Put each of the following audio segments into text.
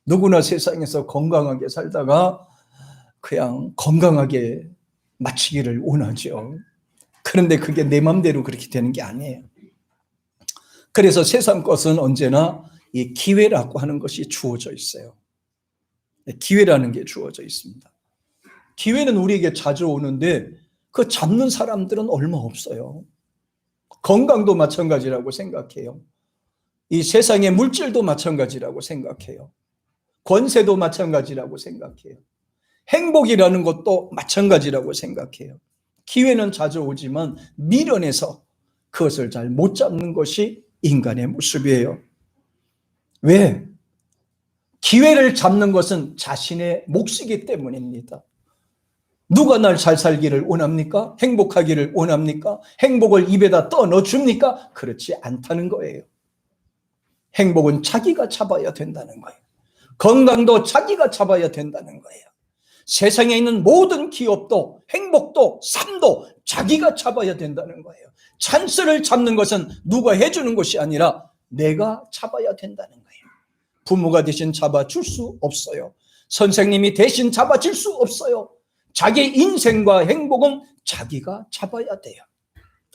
누구나 세상에서 건강하게 살다가 그냥 건강하게 마치기를 원하죠. 그런데 그게 내 맘대로 그렇게 되는 게 아니에요. 그래서 세상 것은 언제나 이 기회라고 하는 것이 주어져 있어요. 기회라는 게 주어져 있습니다. 기회는 우리에게 자주 오는데 그 잡는 사람들은 얼마 없어요. 건강도 마찬가지라고 생각해요. 이 세상의 물질도 마찬가지라고 생각해요. 권세도 마찬가지라고 생각해요. 행복이라는 것도 마찬가지라고 생각해요. 기회는 자주 오지만 미련해서 그것을 잘 못 잡는 것이 인간의 모습이에요. 왜? 기회를 잡는 것은 자신의 몫이기 때문입니다. 누가 날 잘 살기를 원합니까? 행복하기를 원합니까? 행복을 입에다 떠넣어 줍니까? 그렇지 않다는 거예요. 행복은 자기가 잡아야 된다는 거예요. 건강도 자기가 잡아야 된다는 거예요. 세상에 있는 모든 기업도 행복도 삶도 자기가 잡아야 된다는 거예요. 찬스를 잡는 것은 누가 해주는 것이 아니라 내가 잡아야 된다는 거예요. 부모가 대신 잡아줄 수 없어요. 선생님이 대신 잡아줄 수 없어요. 자기 인생과 행복은 자기가 잡아야 돼요.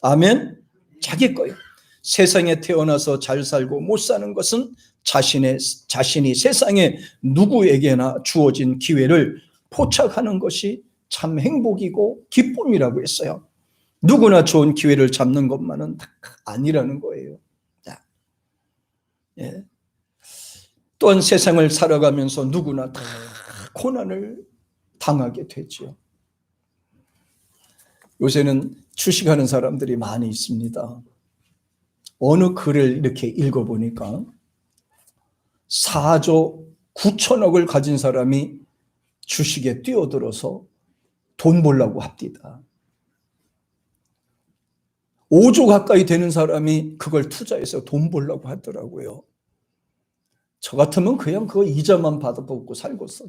아멘? 자기 거예요. 세상에 태어나서 잘 살고 못 사는 것은 자신이 세상에 누구에게나 주어진 기회를 포착하는 것이 참 행복이고 기쁨이라고 했어요. 누구나 좋은 기회를 잡는 것만은 아니라는 거예요. 예. 또한 세상을 살아가면서 누구나 다 고난을 당하게 되죠. 요새는 주식하는 사람들이 많이 있습니다. 어느 글을 이렇게 읽어보니까 4조 9천억을 가진 사람이 주식에 뛰어들어서 돈 벌려고 합니다. 5조 가까이 되는 사람이 그걸 투자해서 돈 벌려고 하더라고요. 저 같으면 그냥 그거 이자만 받아먹고 살겠어.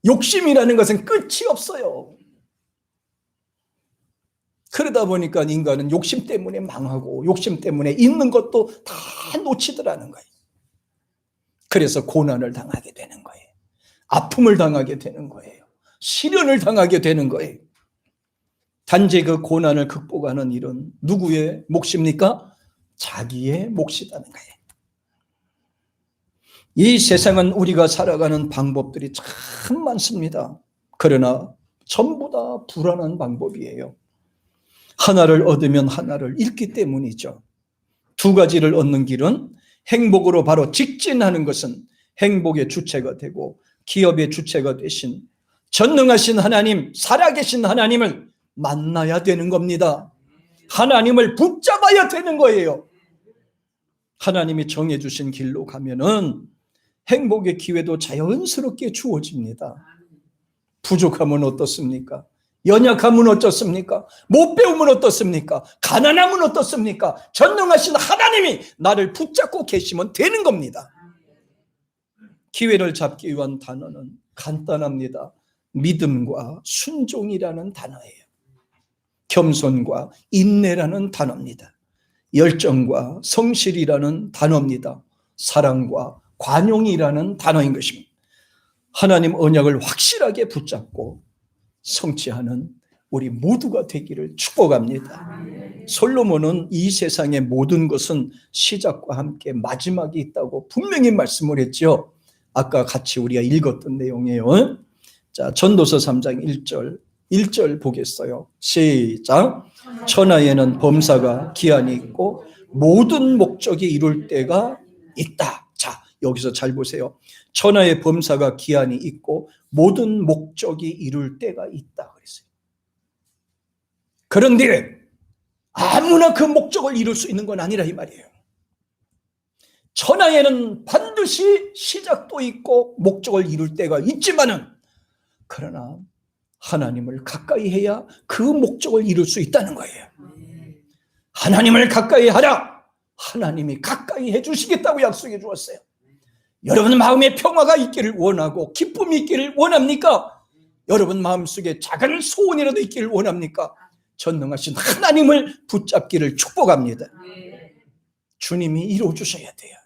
욕심이라는 것은 끝이 없어요. 그러다 보니까 인간은 욕심 때문에 망하고 욕심 때문에 있는 것도 다 놓치더라는 거예요. 그래서 고난을 당하게 되는 거예요. 아픔을 당하게 되는 거예요. 시련을 당하게 되는 거예요. 단지 그 고난을 극복하는 일은 누구의 몫입니까? 자기의 몫이라는 거예요. 이 세상은 우리가 살아가는 방법들이 참 많습니다. 그러나 전부 다 불안한 방법이에요. 하나를 얻으면 하나를 잃기 때문이죠. 두 가지를 얻는 길은 행복으로 바로 직진하는 것은 행복의 주체가 되고 기업의 주체가 되신 전능하신 하나님, 살아계신 하나님을 만나야 되는 겁니다. 하나님을 붙잡아야 되는 거예요. 하나님이 정해주신 길로 가면은 행복의 기회도 자연스럽게 주어집니다. 부족하면 어떻습니까? 연약하면 어떻습니까? 못 배우면 어떻습니까? 가난하면 어떻습니까? 전능하신 하나님이 나를 붙잡고 계시면 되는 겁니다. 기회를 잡기 위한 단어는 간단합니다. 믿음과 순종이라는 단어예요. 겸손과 인내라는 단어입니다. 열정과 성실이라는 단어입니다. 사랑과 관용이라는 단어인 것입니다. 하나님 언약을 확실하게 붙잡고 성취하는 우리 모두가 되기를 축복합니다. 솔로몬은 이 세상의 모든 것은 시작과 함께 마지막이 있다고 분명히 말씀을 했죠. 아까 같이 우리가 읽었던 내용이에요. 자, 전도서 3장 1절 보겠어요. 시작. 천하에는 범사가 기한이 있고 모든 목적이 이룰 때가 있다. 자, 여기서 잘 보세요. 천하의 범사가 기한이 있고 모든 목적이 이룰 때가 있다 그랬어요. 그런데 아무나 그 목적을 이룰 수 있는 건 아니라 이 말이에요. 천하에는 반드시 시작도 있고 목적을 이룰 때가 있지만은 그러나 하나님을 가까이 해야 그 목적을 이룰 수 있다는 거예요. 하나님을 가까이 하라. 하나님이 가까이 해주시겠다고 약속해 주었어요. 여러분 마음에 평화가 있기를 원하고 기쁨이 있기를 원합니까? 여러분 마음속에 작은 소원이라도 있기를 원합니까? 전능하신 하나님을 붙잡기를 축복합니다. 주님이 이루어주셔야 돼요.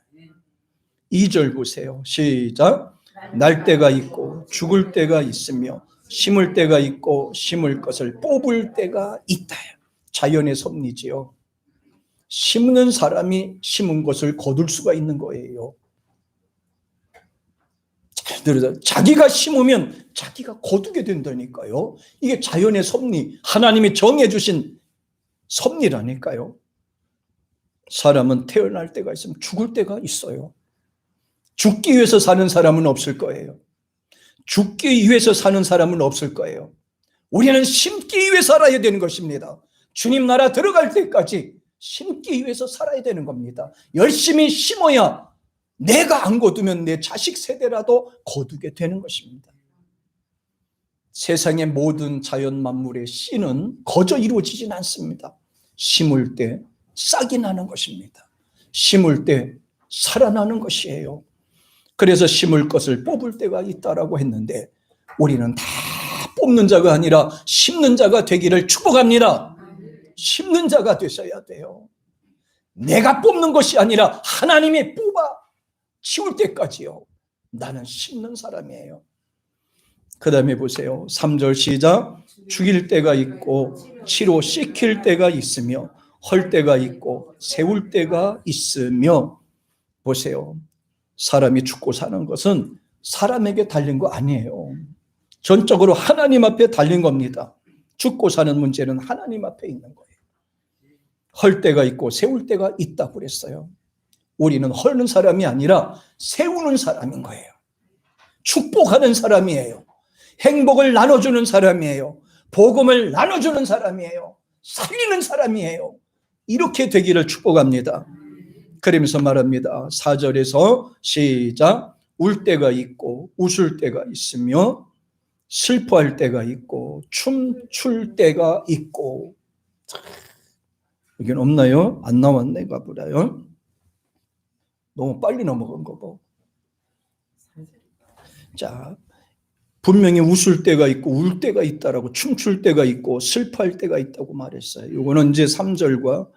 2절 보세요. 시작. 날 때가 있고 죽을 때가 있으며 심을 때가 있고 심을 것을 뽑을 때가 있다. 자연의 섭리지요. 심는 사람이 심은 것을 거둘 수가 있는 거예요. 잘 들으세요. 자기가 심으면 자기가 거두게 된다니까요. 이게 자연의 섭리, 하나님이 정해주신 섭리라니까요. 사람은 태어날 때가 있으면 죽을 때가 있어요. 죽기 위해서 사는 사람은 없을 거예요. 죽기 위해서 사는 사람은 없을 거예요. 우리는 심기 위해 살아야 되는 것입니다. 주님 나라 들어갈 때까지 심기 위해서 살아야 되는 겁니다. 열심히 심어야 내가 안 거두면 내 자식 세대라도 거두게 되는 것입니다. 세상의 모든 자연 만물의 씨는 거저 이루어지진 않습니다. 심을 때 싹이 나는 것입니다. 심을 때 살아나는 것이에요. 그래서 심을 것을 뽑을 때가 있다라고 했는데 우리는 다 뽑는 자가 아니라 심는 자가 되기를 축복합니다. 심는 자가 되셔야 돼요. 내가 뽑는 것이 아니라 하나님이 뽑아 치울 때까지요. 나는 심는 사람이에요. 그 다음에 보세요. 3절 시작. 죽일 때가 있고 치로 씻길 때가 있으며 헐 때가 있고 세울 때가 있으며. 보세요. 사람이 죽고 사는 것은 사람에게 달린 거 아니에요. 전적으로 하나님 앞에 달린 겁니다. 죽고 사는 문제는 하나님 앞에 있는 거예요. 헐 때가 있고 세울 때가 있다고 그랬어요. 우리는 헐는 사람이 아니라 세우는 사람인 거예요. 축복하는 사람이에요. 행복을 나눠주는 사람이에요. 복음을 나눠주는 사람이에요. 살리는 사람이에요. 이렇게 되기를 축복합니다. 그러면서 말합니다. 4절에서 시작. 울 때가 있고 웃을 때가 있으며 슬퍼할 때가 있고 춤출 때가 있고. 여긴 없나요? 안 나왔네가 보다요. 너무 빨리 넘어간 거 봐. 자, 분명히 웃을 때가 있고 울 때가 있다라고, 춤출 때가 있고 슬퍼할 때가 있다고 말했어요. 이거는 이제 3절과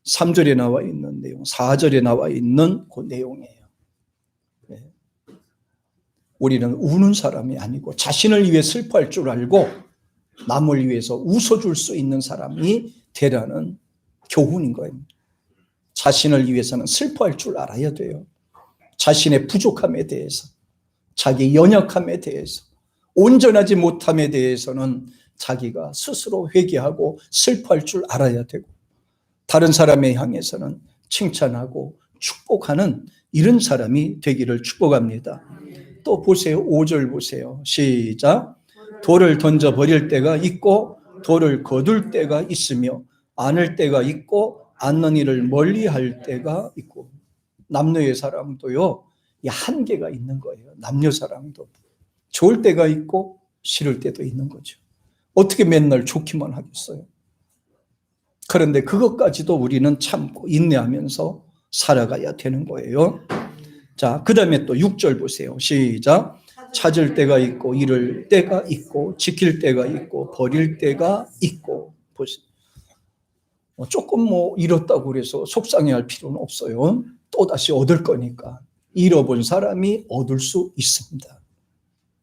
3절에 나와 있는 내용, 4절에 나와 있는 그 내용이에요. 네. 우리는 우는 사람이 아니고 자신을 위해 슬퍼할 줄 알고 남을 위해서 웃어줄 수 있는 사람이 되라는 교훈인 거예요. 자신을 위해서는 슬퍼할 줄 알아야 돼요. 자신의 부족함에 대해서, 자기 연약함에 대해서, 온전하지 못함에 대해서는 자기가 스스로 회개하고 슬퍼할 줄 알아야 되고, 다른 사람에 향해서는 칭찬하고 축복하는 이런 사람이 되기를 축복합니다. 또 보세요. 5절 보세요. 시작. 돌을 던져버릴 때가 있고 돌을 거둘 때가 있으며 안을 때가 있고 안는 일을 멀리할 때가 있고. 남녀의 사랑도요, 한계가 있는 거예요. 남녀 사랑도 좋을 때가 있고 싫을 때도 있는 거죠. 어떻게 맨날 좋기만 하겠어요? 그런데 그것까지도 우리는 참고 인내하면서 살아가야 되는 거예요. 자, 그 다음에 또 6절 보세요. 시작. 찾을 때가 있고 잃을 때가 있고 지킬 때가 있고 버릴 때가 있고. 보세요. 조금 잃었다고 그래서 속상해할 필요는 없어요. 또다시 얻을 거니까. 잃어본 사람이 얻을 수 있습니다.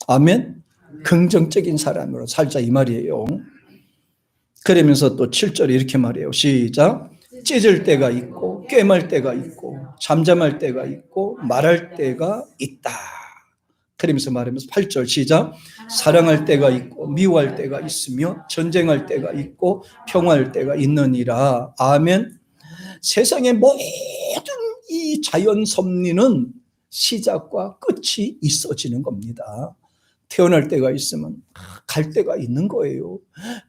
아멘. 긍정적인 사람으로 살자 이 말이에요. 그러면서 또 7절에 이렇게 말해요. 시작. 찢을 때가 있고 꿰말 때가 있고 잠잠할 때가 있고 말할 때가 있다. 그러면서 말하면서 8절 시작. 사랑할 때가 있고 미워할 때가 있으며 전쟁할 때가 있고 평화할 때가 있느니라. 아멘. 세상의 모든 이 자연 섭리는 시작과 끝이 있어지는 겁니다. 태어날 때가 있으면 갈 때가 있는 거예요.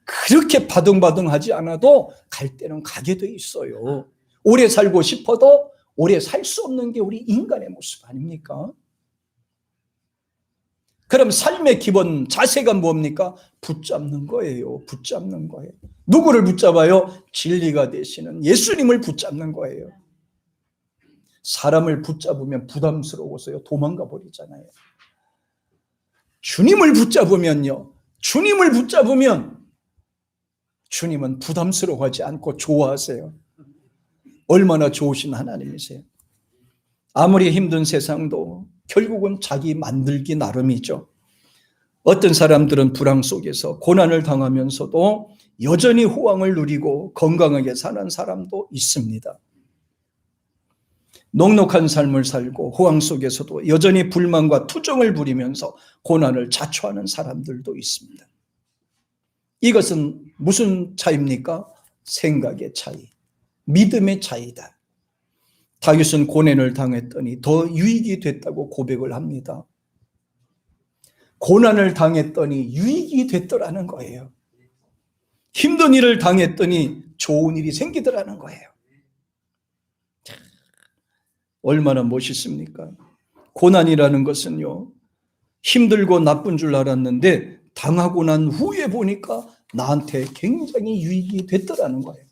그렇게 바둥바둥하지 않아도 갈 때는 가게 돼 있어요. 오래 살고 싶어도 오래 살 수 없는 게 우리 인간의 모습 아닙니까? 그럼 삶의 기본 자세가 뭡니까? 붙잡는 거예요. 붙잡는 거예요. 누구를 붙잡아요? 진리가 되시는 예수님을 붙잡는 거예요. 사람을 붙잡으면 부담스러워서요, 도망가 버리잖아요. 주님을 붙잡으면요, 주님을 붙잡으면 주님은 부담스러워하지 않고 좋아하세요. 얼마나 좋으신 하나님이세요. 아무리 힘든 세상도 결국은 자기 만들기 나름이죠. 어떤 사람들은 불황 속에서 고난을 당하면서도 여전히 호황을 누리고 건강하게 사는 사람도 있습니다. 녹록한 삶을 살고 호황 속에서도 여전히 불만과 투정을 부리면서 고난을 자초하는 사람들도 있습니다. 이것은 무슨 차이입니까? 생각의 차이, 믿음의 차이다. 다윗은 고난을 당했더니 더 유익이 됐다고 고백을 합니다. 고난을 당했더니 유익이 됐더라는 거예요. 힘든 일을 당했더니 좋은 일이 생기더라는 거예요. 얼마나 멋있습니까? 고난이라는 것은요, 힘들고 나쁜 줄 알았는데 당하고 난 후에 보니까 나한테 굉장히 유익이 됐더라는 거예요.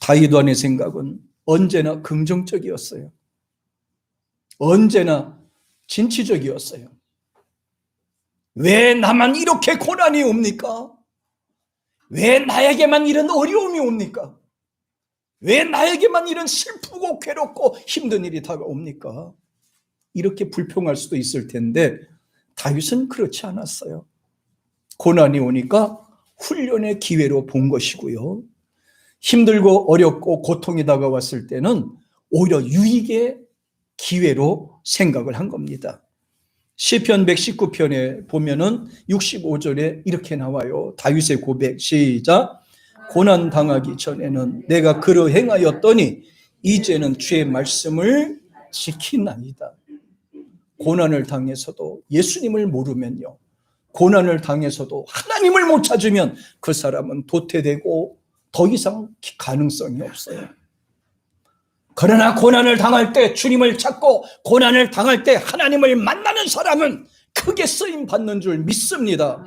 다윗 왕의 생각은 언제나 긍정적이었어요. 언제나 진취적이었어요. 왜 나만 이렇게 고난이 옵니까? 왜 나에게만 이런 어려움이 옵니까? 왜 나에게만 이런 슬프고 괴롭고 힘든 일이 다가옵니까? 이렇게 불평할 수도 있을 텐데 다윗은 그렇지 않았어요. 고난이 오니까 훈련의 기회로 본 것이고요. 힘들고 어렵고 고통이 다가왔을 때는 오히려 유익의 기회로 생각을 한 겁니다. 시편 119편에 보면은 65절에 이렇게 나와요. 다윗의 고백, 시작. 고난 당하기 전에는 내가 그러 행하였더니 이제는 주의 말씀을 지키나이다. 고난을 당해서도 예수님을 모르면요, 고난을 당해서도 하나님을 못 찾으면 그 사람은 도태되고 더 이상 가능성이 없어요. 그러나 고난을 당할 때 주님을 찾고 고난을 당할 때 하나님을 만나는 사람은 크게 쓰임 받는 줄 믿습니다.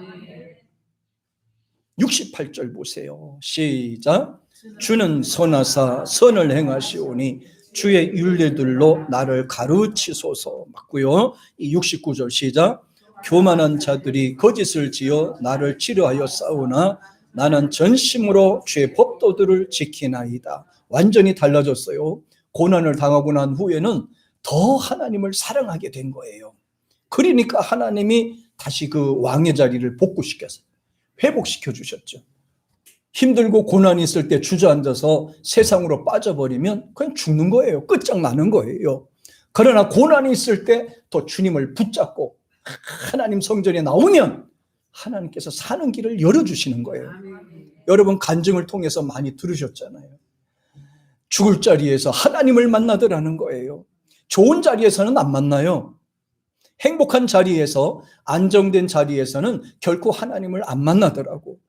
68절 보세요. 시작. 주는 선하사 선을 행하시오니 주의 율례들로 나를 가르치소서. 맞고요. 이 69절 시작. 교만한 자들이 거짓을 지어 나를 치료하여 싸우나 나는 전심으로 주의 법도들을 지키나이다. 완전히 달라졌어요. 고난을 당하고 난 후에는 더 하나님을 사랑하게 된 거예요. 그러니까 하나님이 다시 그 왕의 자리를 복구시켰어요. 회복시켜 주셨죠. 힘들고 고난이 있을 때 주저앉아서 세상으로 빠져버리면 그냥 죽는 거예요. 끝장나는 거예요. 그러나 고난이 있을 때 더 주님을 붙잡고 하나님 성전에 나오면 하나님께서 사는 길을 열어주시는 거예요. 여러분 간증을 통해서 많이 들으셨잖아요. 죽을 자리에서 하나님을 만나더라는 거예요. 좋은 자리에서는 안 만나요. 행복한 자리에서, 안정된 자리에서는 결코 하나님을 안 만나더라고.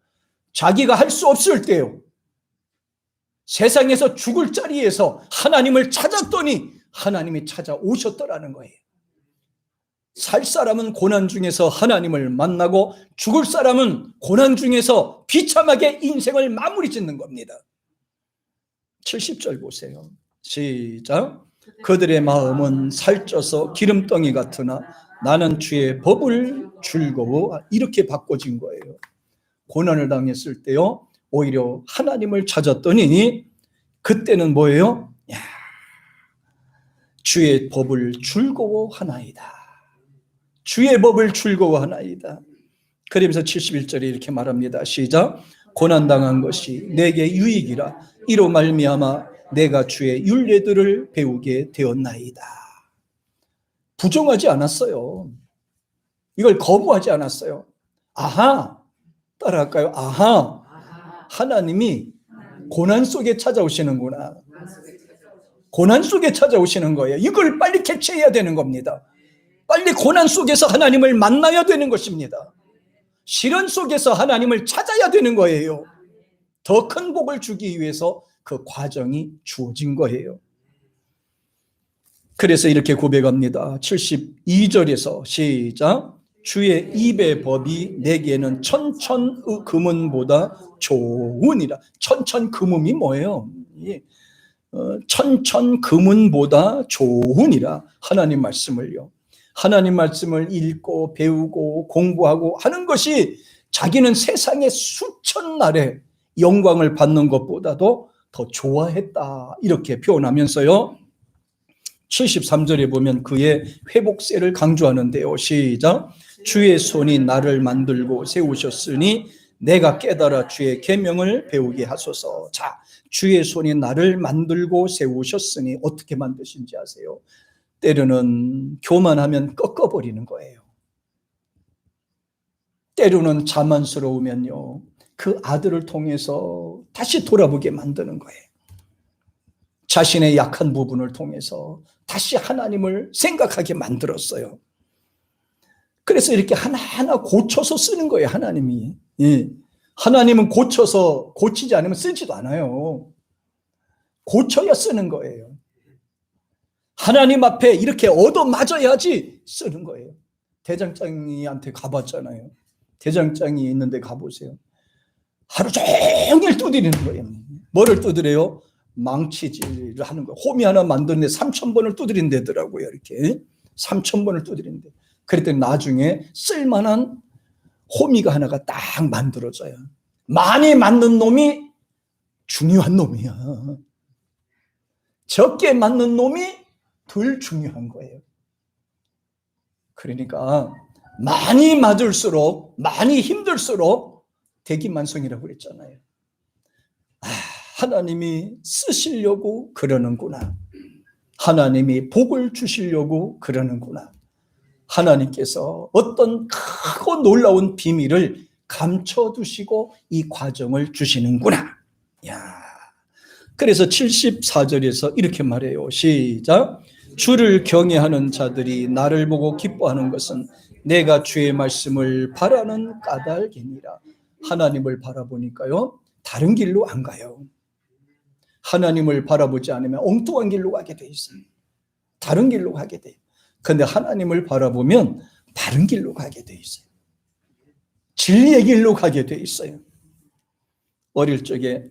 자기가 할 수 없을 때요, 세상에서 죽을 자리에서 하나님을 찾았더니 하나님이 찾아오셨더라는 거예요. 살 사람은 고난 중에서 하나님을 만나고 죽을 사람은 고난 중에서 비참하게 인생을 마무리 짓는 겁니다. 70절 보세요. 시작. 그들의 마음은 살쪄서 기름덩이 같으나 나는 주의 법을 즐거워. 이렇게 바꿔진 거예요. 고난을 당했을 때요, 오히려 하나님을 찾았더니 그때는 뭐예요? 야, 주의 법을 즐거워하나이다. 주의 법을 즐거워하나이다. 그러면서 71절에 이렇게 말합니다. 시작. 고난당한 것이 내게 유익이라 이로 말미암아 내가 주의 율례들을 배우게 되었나이다. 부정하지 않았어요. 이걸 거부하지 않았어요. 아하, 따라할까요? 아하, 하나님이 고난 속에 찾아오시는구나. 고난 속에 찾아오시는 거예요. 이걸 빨리 캐치해야 되는 겁니다. 빨리 고난 속에서 하나님을 만나야 되는 것입니다. 시련 속에서 하나님을 찾아야 되는 거예요. 더 큰 복을 주기 위해서 그 과정이 주어진 거예요. 그래서 이렇게 고백합니다. 72절에서 시작. 주의 입의 법이 내게는 천천금은보다 좋으니라. 천천금음이 뭐예요? 천천금은보다 좋으니라. 하나님 말씀을요. 하나님 말씀을 읽고 배우고 공부하고 하는 것이 자기는 세상의 수천 날의 영광을 받는 것보다도 더 좋아했다. 이렇게 표현하면서요, 73절에 보면 그의 회복세를 강조하는데요. 시작. 주의 손이 나를 만들고 세우셨으니 내가 깨달아 주의 계명을 배우게 하소서. 자, 주의 손이 나를 만들고 세우셨으니 어떻게 만드신지 아세요? 때로는 교만하면 꺾어버리는 거예요. 때로는 자만스러우면요, 그 아들을 통해서 다시 돌아보게 만드는 거예요. 자신의 약한 부분을 통해서 다시 하나님을 생각하게 만들었어요. 그래서 이렇게 하나하나 고쳐서 쓰는 거예요, 하나님이. 예. 하나님은 고치지 않으면 쓰지도 않아요. 고쳐야 쓰는 거예요. 하나님 앞에 이렇게 얻어맞아야지 쓰는 거예요. 대장장이한테 가봤잖아요. 대장장이 있는데 가보세요. 하루 종일 두드리는 거예요. 뭐를 두드려요? 망치질을 하는 거예요. 호미 하나 만드는데 3,000번을 두드린다더라고요. 이렇게 3,000번을 두드린대. 그랬더니 나중에 쓸만한 호미가 하나가 딱 만들어져요. 많이 맞는 놈이 중요한 놈이야. 적게 맞는 놈이 덜 중요한 거예요. 그러니까 많이 맞을수록, 많이 힘들수록 대기만성이라고 그랬잖아요. 하나님이 쓰시려고 그러는구나. 하나님이 복을 주시려고 그러는구나. 하나님께서 어떤 크고 놀라운 비밀을 감춰두시고 이 과정을 주시는구나. 야, 그래서 74절에서 이렇게 말해요. 시작. 주를 경외하는 자들이 나를 보고 기뻐하는 것은 내가 주의 말씀을 바라는 까닭이니라. 하나님을 바라보니까요, 다른 길로 안 가요. 하나님을 바라보지 않으면 엉뚱한 길로 가게 돼 있어요. 다른 길로 가게 돼요. 그런데 하나님을 바라보면 다른 길로 가게 돼 있어요. 진리의 길로 가게 돼 있어요. 어릴 적에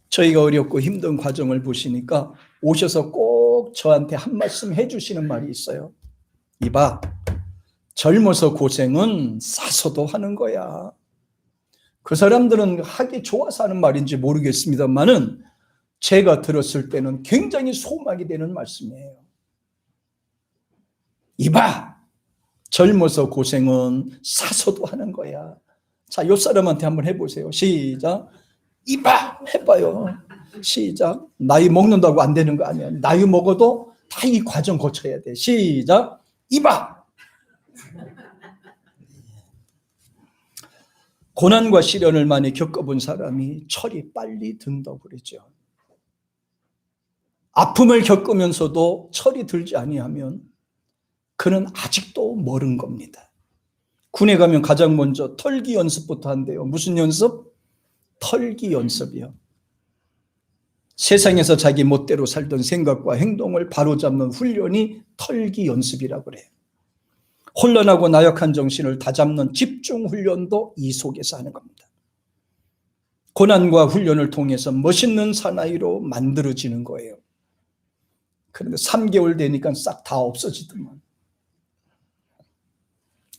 저희가 어렵고 힘든 과정을 보시니까 오셔서 꼭 저한테 한 말씀 해주시는 말이 있어요. 이봐, 젊어서 고생은 싸서도 하는 거야. 그 사람들은 하기 좋아서 하는 말인지 모르겠습니다만은 제가 들었을 때는 굉장히 소망이 되는 말씀이에요. 이봐, 젊어서 고생은 싸서도 하는 거야. 자, 요 사람한테 한번 해보세요. 시작. 이봐, 해봐요. 시작. 나이 먹는다고 안 되는 거 아니야. 나이 먹어도 다 이 과정 거쳐야 돼. 시작. 이봐. 고난과 시련을 많이 겪어본 사람이 철이 빨리 든다고 그러죠. 아픔을 겪으면서도 철이 들지 아니하면 그는 아직도 멀은 겁니다. 군에 가면 가장 먼저 털기 연습부터 한대요. 무슨 연습? 털기 연습이요. 세상에서 자기 멋대로 살던 생각과 행동을 바로잡는 훈련이 털기 연습이라고 그래요. 혼란하고 나약한 정신을 다잡는 집중 훈련도 이 속에서 하는 겁니다. 고난과 훈련을 통해서 멋있는 사나이로 만들어지는 거예요. 그런데 3개월 되니까 싹 다 없어지더만.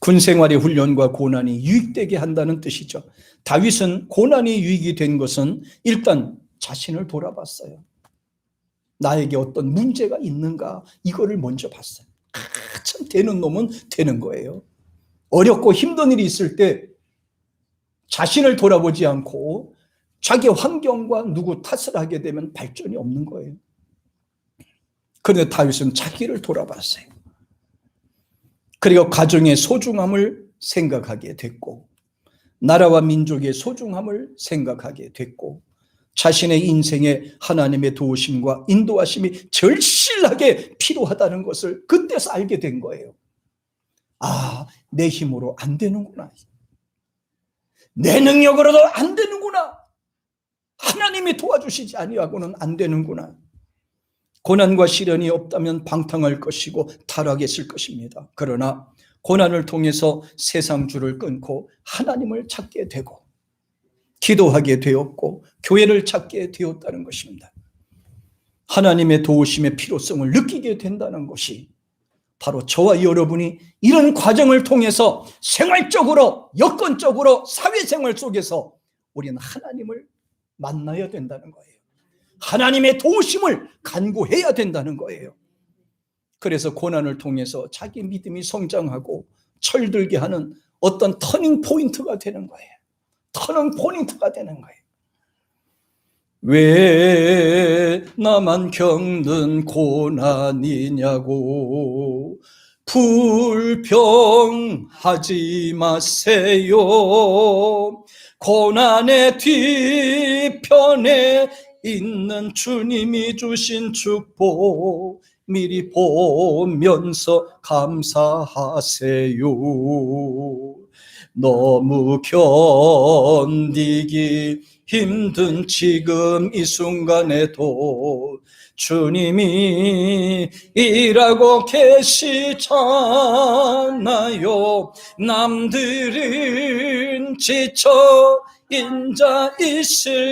군 생활의 훈련과 고난이 유익되게 한다는 뜻이죠. 다윗은 고난이 유익이 된 것은 일단 자신을 돌아봤어요. 나에게 어떤 문제가 있는가, 이거를 먼저 봤어요. 참 되는 놈은 되는 거예요. 어렵고 힘든 일이 있을 때 자신을 돌아보지 않고 자기 환경과 누구 탓을 하게 되면 발전이 없는 거예요. 그런데 다윗은 자기를 돌아봤어요. 그리고 가정의 소중함을 생각하게 됐고, 나라와 민족의 소중함을 생각하게 됐고, 자신의 인생에 하나님의 도우심과 인도하심이 절실하게 필요하다는 것을 그때서 알게 된 거예요. 아, 내 힘으로 안 되는구나. 내 능력으로도 안 되는구나. 하나님이 도와주시지 아니하고는 안 되는구나. 고난과 시련이 없다면 방탕할 것이고 타락했을 것입니다. 그러나 고난을 통해서 세상 줄을 끊고 하나님을 찾게 되고 기도하게 되었고 교회를 찾게 되었다는 것입니다. 하나님의 도우심의 필요성을 느끼게 된다는 것이 바로 저와 여러분이 이런 과정을 통해서 생활적으로, 여건적으로, 사회생활 속에서 우리는 하나님을 만나야 된다는 거예요. 하나님의 도우심을 간구해야 된다는 거예요. 그래서 고난을 통해서 자기 믿음이 성장하고 철들게 하는 어떤 터닝 포인트가 되는 거예요. 터닝 포인트가 되는 거예요. 왜 나만 겪는 고난이냐고 불평하지 마세요. 고난의 뒤편에 있는 주님이 주신 축복 미리 보면서 감사하세요. 너무 견디기 힘든 지금 이 순간에도 주님이 일하고 계시잖아요. 남들은 지쳐 인자 있을